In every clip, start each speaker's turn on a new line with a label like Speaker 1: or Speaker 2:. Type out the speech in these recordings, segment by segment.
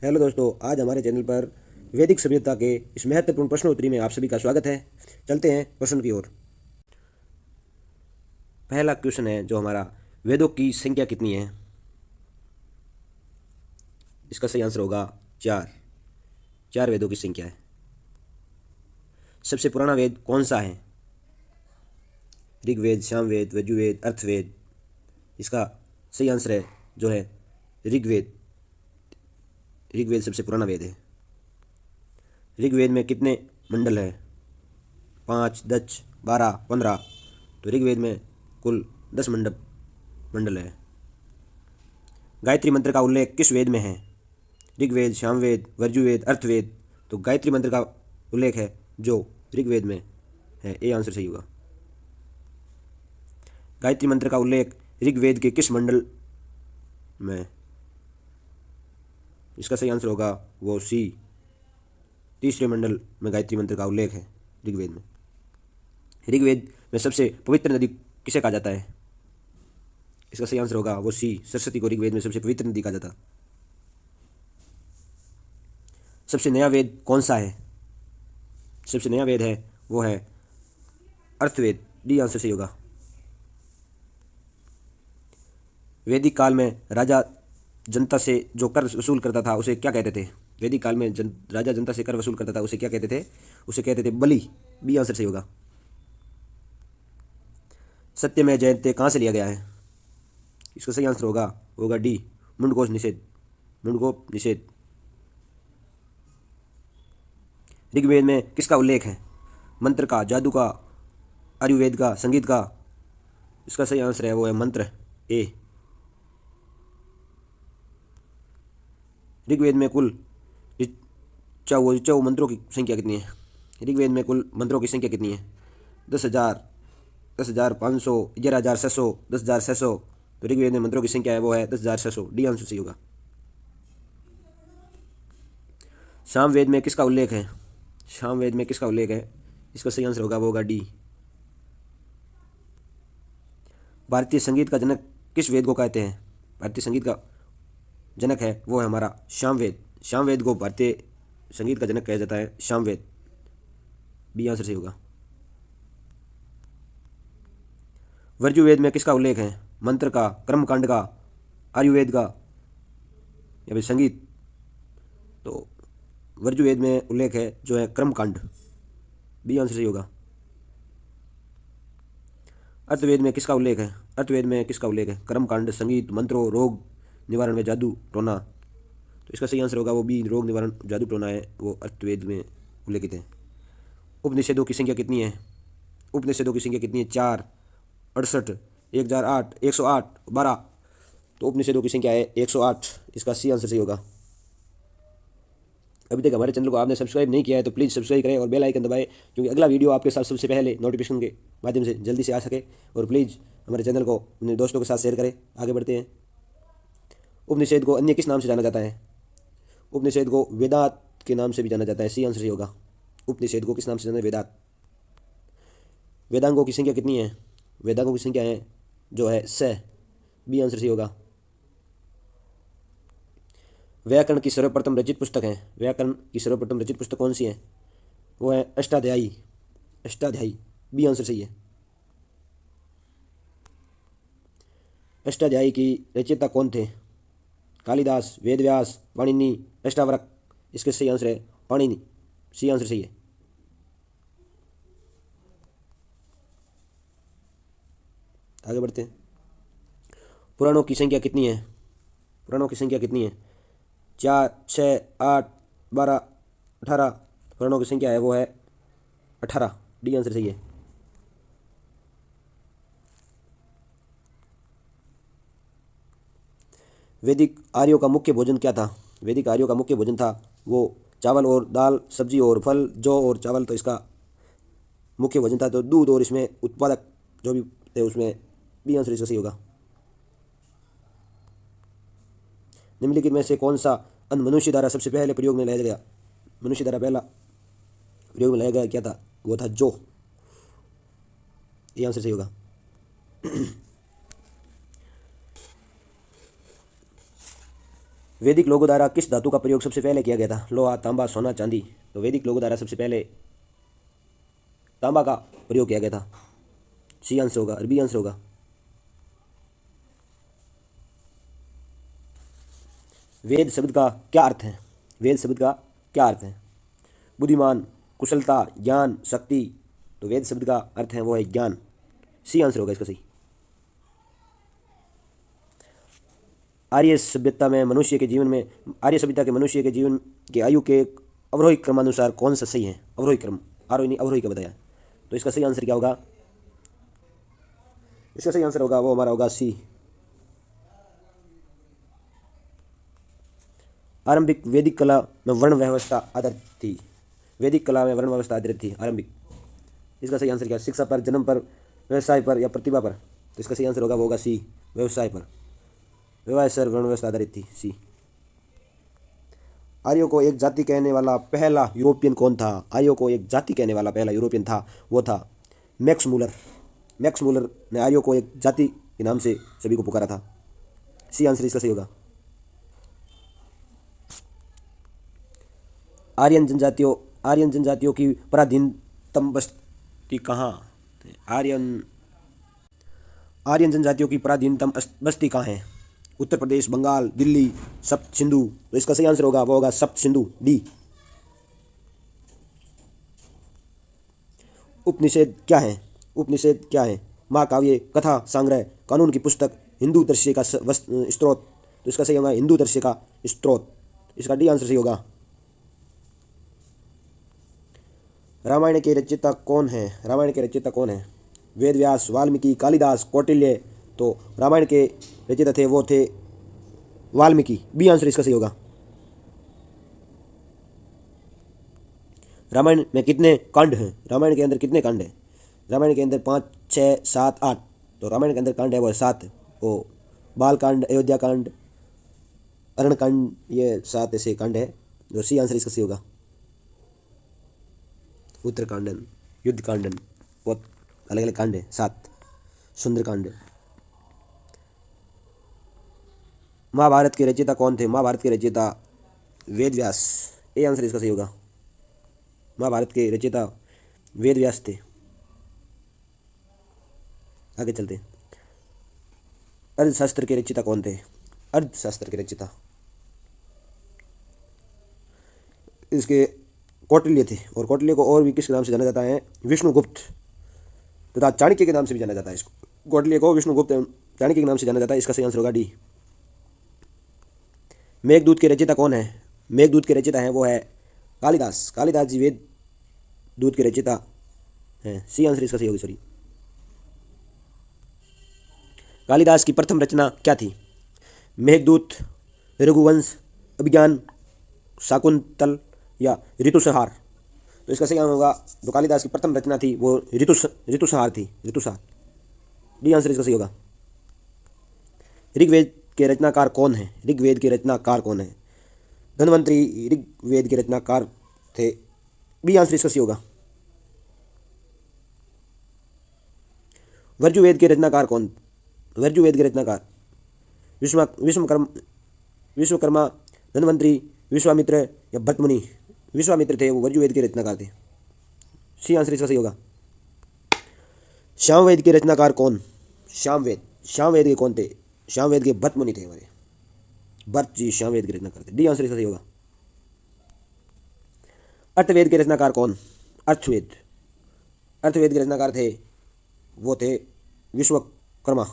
Speaker 1: Hello दोस्तों, आज हमारे चैनल पर वैदिक सभ्यता के इस महत्वपूर्ण प्रश्नोत्तरी में आप सभी का स्वागत है। चलते हैं प्रश्न की ओर। पहला क्वेश्चन है जो हमारा, वेदों की संख्या कितनी है? इसका सही आंसर होगा 4। 4 वेदों की संख्या है। सबसे पुराना वेद कौन सा है? ऋग्वेद, सामवेद, यजुर्वेद, अर्थवेद। इसका सही आंसर है जो है ऋग्वेद। ऋग्वेद सबसे पुराना वेद है। ऋग्वेद में कितने मंडल हैं? 5, 10, 12, 15। तो ऋग्वेद में कुल 10 मंडल है। गायत्री मंत्र का उल्लेख किस वेद में है? ऋग्वेद, सामवेद, यजुर्वेद, अर्थवेद। तो गायत्री मंत्र का उल्लेख है जो ऋग्वेद में है। ये आंसर सही होगा। गायत्री मंत्र का उल्लेख ऋग्वेद के किस मंडल में? इसका सही आंसर होगा वो सी, तीसरे मंडल में गायत्री मंत्र का उल्लेख है ऋग्वेद में। ऋग्वेद में सबसे पवित्र नदी किसे कहा जाता है? इसका सही आंसर होगा वो सी, सरस्वती को ऋग्वेद में सबसे पवित्र नदी कहा जाता। सबसे नया वेद कौन सा है? सबसे नया वेद है वो है अर्थवेद। डी आंसर सही होगा। वैदिक काल में राजा जनता से जो कर वसूल करता था उसे क्या कहते थे? वैदिक काल में राजा जनता से कर वसूल करता था उसे क्या कहते थे? उसे कहते थे बलि। बी आंसर सही होगा। सत्यमेव जयते कहाँ से लिया गया है? इसका सही आंसर होगा डी, मुंडकोष निषेध। मुंडकोप निषेध। ऋग्वेद में किसका उल्लेख है? मंत्र का, जादू का, आयुर्वेद का, संगीत का। इसका सही आंसर है वो है मंत्र, ए। ऋग्वेद में कुल ऋचाओ मंत्रों की संख्या कितनी है? ऋग्वेद में कुल मंत्रों की संख्या कितनी है? 10,000, 10,500, 11,600, 10,600। तो ऋग्वेद में मंत्रों की संख्या है वो है 10,600। डी आंसर सही होगा। सामवेद में किसका उल्लेख है? सामवेद में किसका उल्लेख है? इसका सही आंसर होगा डी। भारतीय संगीत का जनक किस वेद को कहते हैं? भारतीय संगीत का जनक है वो है हमारा सामवेद। सामवेद को भारतीय संगीत का जनक कहा जाता है, सामवेद। बी आंसर सही होगा। वर्जुवेद में किसका उल्लेख है? मंत्र का, कर्मकांड का, आयुर्वेद का या फिर संगीत? तो वर्जुवेद में उल्लेख है जो है कर्मकांड। बी आंसर सही होगा। अर्थवेद में किसका उल्लेख है? अर्थवेद में किसका उल्लेख है? कर्मकांड, संगीत, मंत्रों, रोग निवारण में जादू टोना। तो इसका सही आंसर होगा वो बी, रोग निवारण जादू टोना है वो अर्थवेद में उल्लेखित है। उपनिषदों की संख्या कितनी है? उपनिषदों की संख्या कितनी है? 4, 68, 1008, 108, 12। तो उपनिषदों की संख्या है 108। इसका सी आंसर सही होगा। अभी तक हमारे चैनल को आपने सब्सक्राइब नहीं किया है तो प्लीज़ सब्सक्राइब करें और बेल आइकन दबाएं, क्योंकि अगला वीडियो आपके साथ सबसे पहले नोटिफिकेशन के माध्यम से जल्दी से आ सके। और प्लीज़ हमारे चैनल को अपने दोस्तों के साथ शेयर करें। आगे बढ़ते हैं। उपनिषद को अन्य किस नाम से जाना जाता है? उपनिषद को वेदात के नाम से भी जाना जाता है। सी आंसर सही होगा। उपनिषद को किस नाम से जाना है? वेदात। वेदांगों की संख्या कितनी है? वेदांगों की संख्या है जो है 6। बी आंसर सही होगा। व्याकरण की सर्वप्रथम रचित पुस्तक है। व्याकरण की सर्वप्रथम रचित पुस्तक कौन सी है? वो है अष्टाध्यायी। अष्टाध्यायी। बी आंसर सही है। अष्टाध्यायी की रचयिता कौन थे? कालिदास, वेदव्यास, पाणिनि, अष्टावक्र। इसके सही आंसर है पाणिनि। सी आंसर सही है। आगे बढ़ते हैं। पुराणों की संख्या कितनी है? पुराणों की संख्या कितनी है? 4, 6, 8, 12, 18। पुराणों की संख्या है वो है 18। डी आंसर सही है। वैदिक आर्यों का मुख्य भोजन क्या था? वैदिक आर्यों का मुख्य भोजन था वो चावल और दाल, सब्जी और फल। जौ और चावल तो इसका मुख्य भोजन था। तो दूध और इसमें उत्पादक जो भी थे उसमें बी आंसर इसका सही होगा। निम्नलिखित में से कौन सा अन्न मनुष्य द्वारा सबसे पहले प्रयोग में लाया गया? मनुष्य द्वारा पहला प्रयोग में लाया गया क्या था? वो था जौ। ये आंसर सही होगा। वैदिक लोगों द्वारा किस धातु का प्रयोग सबसे पहले किया गया था? लोहा, तांबा, सोना, चांदी। तो वैदिक लोगों द्वारा सबसे पहले तांबा का प्रयोग किया गया था। सी आंसर होगा, बी आंसर होगा। वेद शब्द का क्या अर्थ है? वेद शब्द का क्या अर्थ है? बुद्धिमान, कुशलता, ज्ञान, शक्ति। तो वेद शब्द का अर्थ है वो है ज्ञान। सी आंसर होगा इसका सही। आर्य सभ्यता में मनुष्य के जीवन में आर्य सभ्यता के मनुष्य के जीवन के आयु के अवरोही क्रमानुसार कौन सा सही है? अवरोही क्रम, आरोही नहीं अवरोही का बताया। तो इसका सही आंसर क्या होगा? इसका सही आंसर होगा वो हमारा होगा सी। आरंभिक वैदिक कला में वर्ण व्यवस्था आधारित थी। वैदिक कला में वर्ण व्यवस्था आधारित थी आरंभिक। इसका सही आंसर क्या? शिक्षा पर, जन्म पर, व्यवसाय पर या प्रतिभा पर। तो इसका सही आंसर होगा वो होगा सी, व्यवसाय पर। व्यवसाय सर वर्ण व्यवस्था आधारित थी, सी। आर्यों को एक जाति कहने वाला पहला यूरोपियन कौन था? आर्यों को एक जाति कहने वाला पहला यूरोपियन था वो था मैक्स मूलर। मैक्स मूलर ने आर्यों को एक जाति के नाम से सभी को पुकारा था। सी आंसर इसका सही होगा। आर्यन जनजातियों की पराधीनतम बस्ती कहाँ? आर्यन जनजातियों की पराधीनतम बस्ती कहाँ है? उत्तर प्रदेश, बंगाल, दिल्ली, सप्त सिंधु। तो इसका सही आंसर होगा वो होगा सप्त सिंधु, डी। उपनिषद क्या है? उपनिषद क्या है? महाकाव्य, कथा संग्रह, कानून की पुस्तक, हिंदू दर्शन का स्रोत। तो इसका सही होगा हिंदू दर्शन का स्रोत। इसका डी आंसर सही होगा। रामायण के रचयिता कौन है? रामायण के रचयिता कौन है? वेद व्यास, वाल्मीकि, कालिदास, कौटिल्य। तो रामायण के रचयिता थे वो थे वाल्मीकि, बी आंसर इसका सही होगा। रामायण में कितने कांड हैं? रामायण के अंदर कितने कांड हैं? रामायण के अंदर 5, 6, 7, 8। तो रामायण के अंदर कांड है वो 7। वो बाल कांड, अयोध्या कांड, अरण कांड, ये 7 ऐसे कांड है। जो सी आंसर इसका सही होगा। उत्तरकांडन, युद्ध कांडन, बहुत अलग अलग कांड है 7। सुंदरकांड। महाभारत के रचयिता कौन थे? महाभारत के रचयिता वेद व्यास, ए आंसर इसका सही होगा। महाभारत के रचयिता वेद व्यास थे। आगे चलते हैं। अर्थशास्त्र के रचयिता कौन थे? अर्थशास्त्र के रचयिता इसके कौटिल्य थे। और कौटिल्य को और भी किसके नाम से जाना जाता है? विष्णुगुप्त तथा चाणक्य के नाम से भी जाना जाता है। इसको कौटिल्य को विष्णुगुप्त चाणक्य के नाम से जाना जाता है। इसका सही आंसर होगा डी। मेघदूत के रचयिता कौन है? मेघदूत के रचयिता हैं वो है कालिदास। कालिदास जी वेद दूत के रचयिता हैं। सी आंसर इसका सही होगा। सॉरी, कालिदास की प्रथम रचना क्या थी? मेघदूत, रघुवंश, अभिज्ञान, शाकुंतल या ऋतुसंहार। तो इसका सही आंसर होगा जो कालिदास की प्रथम रचना थी वो ऋतुसंहार थी, ऋतुसंहार। डी आंसर इसका सही होगा। ऋग्वेद के रचनाकार कौन है? ऋग्वेद के रचनाकार कौन है? धन्वंतरी ऋग्वेद के रचनाकार थे। बी आंसर इसका सही होगा। वर्जुवेद के रचनाकार कौन? वर्जुवेद के रचनाकार विश्वकर्मा, धन्वंतरी, विश्वामित्र या भरतमुनि। विश्वामित्र थे वो वर्जुवेद के रचनाकार थे। सी आंसर इसका सही होगा। श्यामवेद के रचनाकार कौन? श्यामवेद के कौन थे? श्यामवेद के भरतमुनि थे हमारे। भरत जी श्यामवेद के रचनाकार थे। डी आंसर इसका सही होगा। अर्थवेद के रचनाकार कौन? अर्थवेद के रचनाकार थे वो थे विश्वकर्मा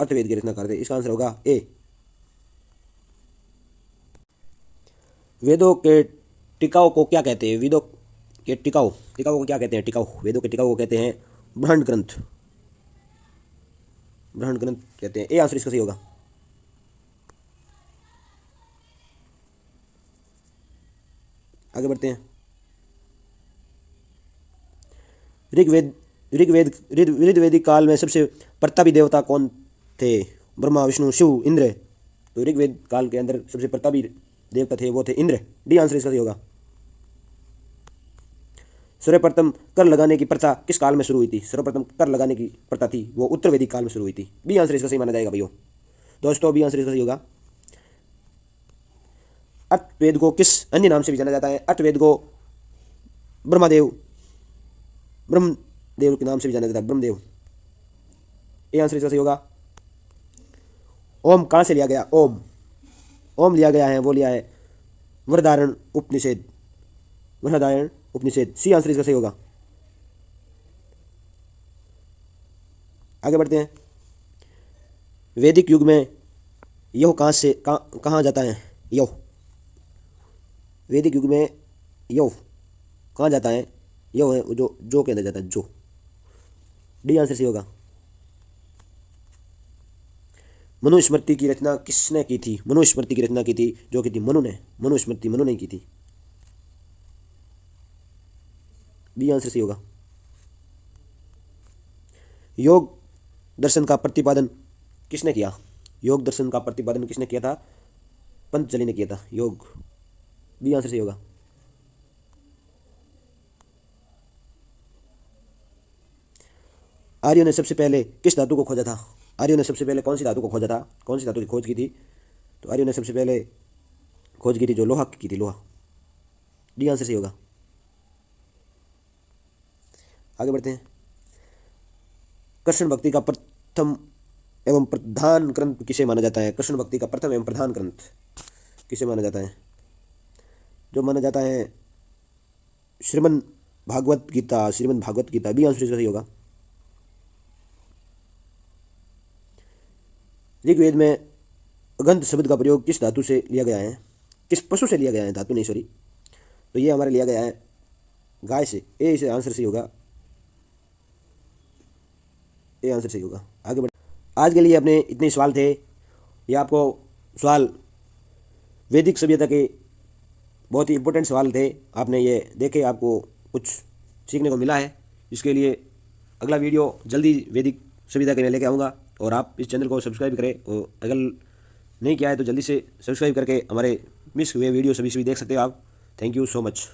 Speaker 1: अर्थवेद के रचनाकार थे। इसका आंसर होगा ए। वेदों के टिकाऊ को क्या कहते हैं? वेदों के टिकाऊ को क्या कहते हैं? वेदों के टिकाऊ को कहते हैं ब्रह्मांड ग्रंथ कहते हैं। ए आंसर इसका सही होगा। आगे बढ़ते हैं। ऋग्वेदिक काल में सबसे प्रतापी देवता कौन थे? ब्रह्मा, विष्णु, शिव, इंद्र। तो ऋग्वेद काल के अंदर सबसे प्रतापी देवता थे वो थे इंद्र। डी आंसर इसका सही होगा। सर्वप्रथम कर लगाने की प्रथा किस काल में शुरू हुई थी? सर्वप्रथम कर लगाने की प्रथा थी वो उत्तर वैदिक काल में शुरू हुई थी। बी आंसर इसका सही माना जाएगा भाइयों। दोस्तों बी आंसर इसका सही होगा। अर्थवेद को किस अन्य नाम से भी जाना जाता है? अर्थवेद को ब्रह्मदेव के नाम से भी जाना जाता है, ब्रह्मदेव। ये आंसर इसका सही होगा। ओम कहाँ से लिया गया? ओम ओम लिया गया है, वो लिया है वृहदारण्य उपनिषद, वृहदारण्य उपनिषद। सी आंसर इसका सही होगा। आगे बढ़ते हैं। वैदिक युग में यह कहाँ जाता है? यह वैदिक युग में यह कहाँ जाता है? यह है जो के अंदर जाता है, जो। डी आंसर सही होगा। मनुस्मृति की रचना किसने की थी? मनुस्मृति की रचना की थी, जो की थी मनु ने। मनुस्मृति मनु ने की थी। बी आंसर सही होगा। योग दर्शन का प्रतिपादन किसने किया? योग दर्शन का प्रतिपादन किसने किया था? पंतजलि ने किया था, योग। बी आंसर सही होगा। आर्यों ने सबसे पहले किस धातु को खोजा था? आर्यों ने सबसे पहले कौन सी धातु को खोजा था? कौन सी धातु की खोज की थी? तो आर्यों ने सबसे पहले खोज की थी जो लोहा की थी, लोहा। डी आंसर सही होगा। आगे बढ़ते हैं। कृष्ण भक्ति का प्रथम एवं प्रधान ग्रंथ किसे माना जाता है? कृष्ण भक्ति का प्रथम एवं प्रधान ग्रंथ किसे माना जाता है? जो माना जाता है श्रीमद् भागवत गीता, श्रीमद् भागवत गीता। बी आंसर इसका सही होगा। ऋग्वेद में अगंध शब्द का प्रयोग किस धातु से लिया गया है? किस पशु से लिया गया है? धातु नहीं, सॉरी। तो ये हमारे लिया गया है गाय से। ए इसे आंसर सही होगा। ए आंसर सही होगा। आगे बढ़। आज के लिए अपने इतने सवाल थे। ये आपको सवाल वैदिक सभ्यता के बहुत ही इंपॉर्टेंट सवाल थे। आपने ये देखे, आपको कुछ सीखने को मिला है। इसके लिए अगला वीडियो जल्दी वैदिक सभ्यता के लिए लेके आऊँगा। और आप इस चैनल को सब्सक्राइब करें, और अगर नहीं किया है तो जल्दी से सब्सक्राइब करके हमारे मिस हुए वीडियो सभी देख सकते हो आप। Thank you so much.